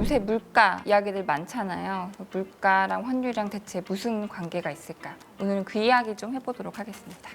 요새 물가 이야기들 많잖아요. 물가랑 환율이랑 대체 무슨 관계가 있을까? 오늘은 그 이야기 좀 해보도록 하겠습니다.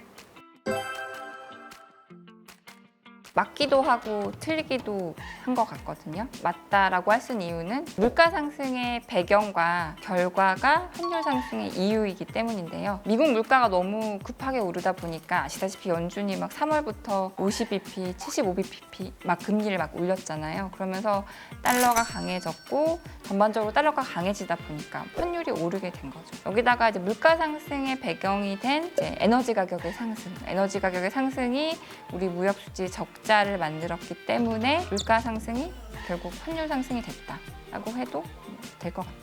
맞기도 하고 틀리기도 한 것 같거든요. 맞다라고 할 수 있는 이유는 물가 상승의 배경과 결과가 환율 상승의 이유이기 때문인데요. 미국 물가가 너무 급하게 오르다 보니까 아시다시피 연준이 막 3월부터 50bp, 75bp 막 금리를 막 올렸잖아요. 그러면서 달러가 강해졌고 전반적으로 달러가 강해지다 보니까 환율이 오르게 된 거죠. 여기다가 이제 물가 상승의 배경이 된 이제 에너지 가격의 상승, 에너지 가격의 상승이 우리 무역 수지 적자를 만들었기 때문에 물가 상승이 결국 환율 상승이 됐다라고 해도 될 것 같아요.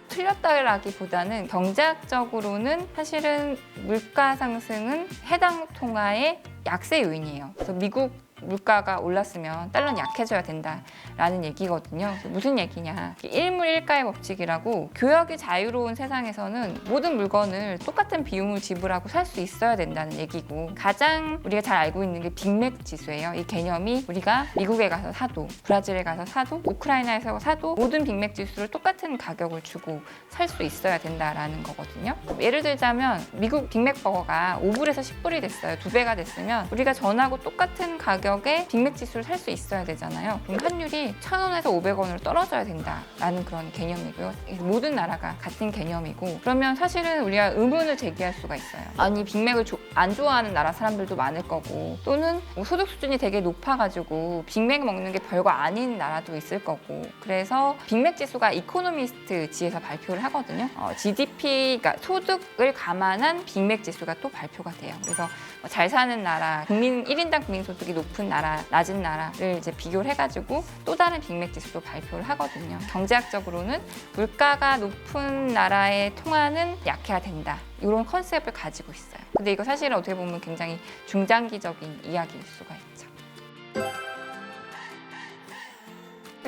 틀렸다라기보다는 경제학적으로는 사실은 물가 상승은 해당 통화의 약세 요인이에요. 그래서 미국 물가가 올랐으면 달러는 약해져야 된다라는 얘기거든요. 무슨 얘기냐? 일물일가의 법칙이라고 교역이 자유로운 세상에서는 모든 물건을 똑같은 비용을 지불하고 살 수 있어야 된다는 얘기고, 가장 우리가 잘 알고 있는 게 빅맥 지수예요. 이 개념이 우리가 미국에 가서 사도, 브라질에 가서 사도, 우크라이나에서 사도 모든 빅맥 지수를 똑같은 가격을 주고 살 수 있어야 된다라는 거거든요. 예를 들자면 미국 빅맥 버거가 5불에서 10불이 됐어요. 2배가 됐으면 우리가 전하고 똑같은 가격에 빅맥 지수를 살 수 있어야 되잖아요. 그럼 환율이 1,000원에서 500원으로 떨어져야 된다라는 그런 개념이고요. 모든 나라가 같은 개념이고, 그러면 사실은 우리가 의문을 제기할 수가 있어요. 아니 빅맥을 안 좋아하는 나라 사람들도 많을 거고, 또는 뭐 소득 수준이 되게 높아가지고 빅맥 먹는 게 별거 아닌 나라도 있을 거고, 그래서 빅맥 지수가 이코노미스트 지에서 발표를 하거든요. GDP, 그러니까 소득을 감안한 빅맥 지수가 또 발표가 돼요. 그래서 잘 사는 나라, 1인당 국민소득이 높은 나라, 낮은 나라를 이제 비교를 해가지고 또 다른 빅맥 지수도 발표를 하거든요. 경제학적으로는 물가가 높은 나라의 통화는 약해야 된다, 이런 컨셉을 가지고 있어요. 근데 이거 사실은 어떻게 보면 굉장히 중장기적인 이야기일 수가 있죠.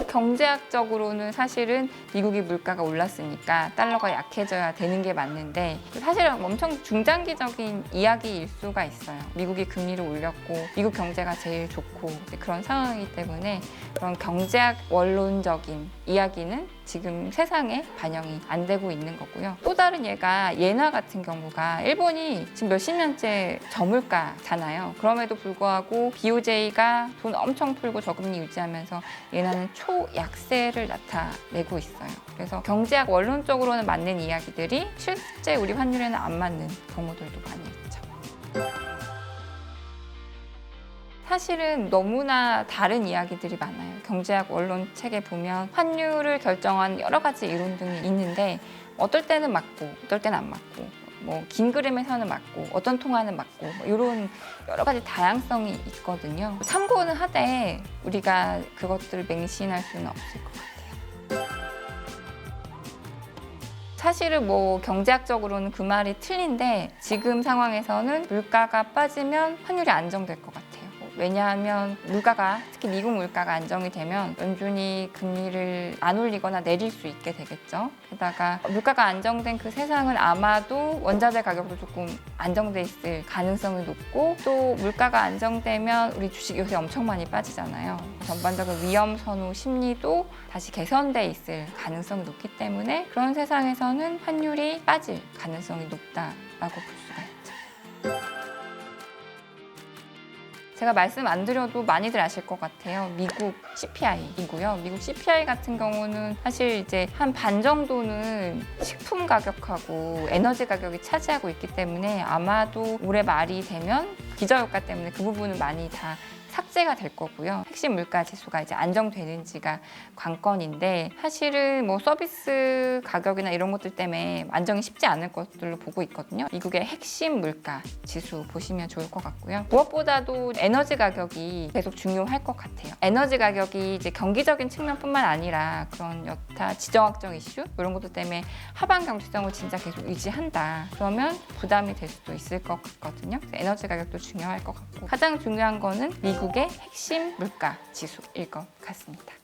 경제학적으로는 사실은 미국이 물가가 올랐으니까 달러가 약해져야 되는 게 맞는데, 사실은 엄청 중장기적인 이야기일 수가 있어요. 미국이 금리를 올렸고 미국 경제가 제일 좋고 그런 상황이기 때문에 그런 경제학 원론적인 이야기는 지금 세상에 반영이 안 되고 있는 거고요. 또 다른 예가 예나 같은 경우가 일본이 지금 몇십 년째 저물가잖아요. 그럼에도 불구하고 BOJ가 돈 엄청 풀고 저금리 유지하면서 예나는 초약세를 나타내고 있어요. 그래서 경제학 원론적으로는 맞는 이야기들이 실제 우리 환율에는 안 맞는 경우들도 많이 있죠. 사실은 너무나 다른 이야기들이 많아요. 경제학 원론 책에 보면 환율을 결정한 여러 가지 이론 등이 있는데, 어떨 때는 맞고 어떨 때는 안 맞고, 뭐 긴 그림에서는 맞고 어떤 통화는 맞고, 이런 여러 가지 다양성이 있거든요. 참고는 하되 우리가 그것들을 맹신할 수는 없을 것 같아요. 사실은 뭐 경제학적으로는 그 말이 틀린데, 지금 상황에서는 물가가 빠지면 환율이 안정될 것 같아요. 왜냐하면 물가가, 특히 미국 물가가 안정이 되면 연준이 금리를 안 올리거나 내릴 수 있게 되겠죠. 게다가 물가가 안정된 그 세상은 아마도 원자재 가격도 조금 안정돼 있을 가능성이 높고, 또 물가가 안정되면 우리 주식 요새 엄청 많이 빠지잖아요. 전반적인 위험 선호 심리도 다시 개선돼 있을 가능성이 높기 때문에 그런 세상에서는 환율이 빠질 가능성이 높다라고 볼 수가 있죠. 제가 말씀 안 드려도 많이들 아실 것 같아요. 미국 CPI이고요. 미국 CPI 같은 경우는 사실 이제 한 반 정도는 식품 가격하고 에너지 가격이 차지하고 있기 때문에 아마도 올해 말이 되면 기저효과 때문에 그 부분은 많이 다 삭제가 될 거고요. 핵심 물가 지수가 이제 안정되는지가 관건인데, 사실은 뭐 서비스 가격이나 이런 것들 때문에 안정이 쉽지 않을 것들로 보고 있거든요. 미국의 핵심 물가 지수 보시면 좋을 것 같고요. 무엇보다도 에너지 가격이 계속 중요할 것 같아요. 에너지 가격이 이제 경기적인 측면뿐만 아니라 그런 여타 지정학적 이슈 이런 것들 때문에 하방 경제성을 진짜 계속 유지한다, 그러면 부담이 될 수도 있을 것 같거든요. 에너지 가격도 중요할 것 같고, 가장 중요한 거는 미국의 핵심 물가 지수일 것 같습니다.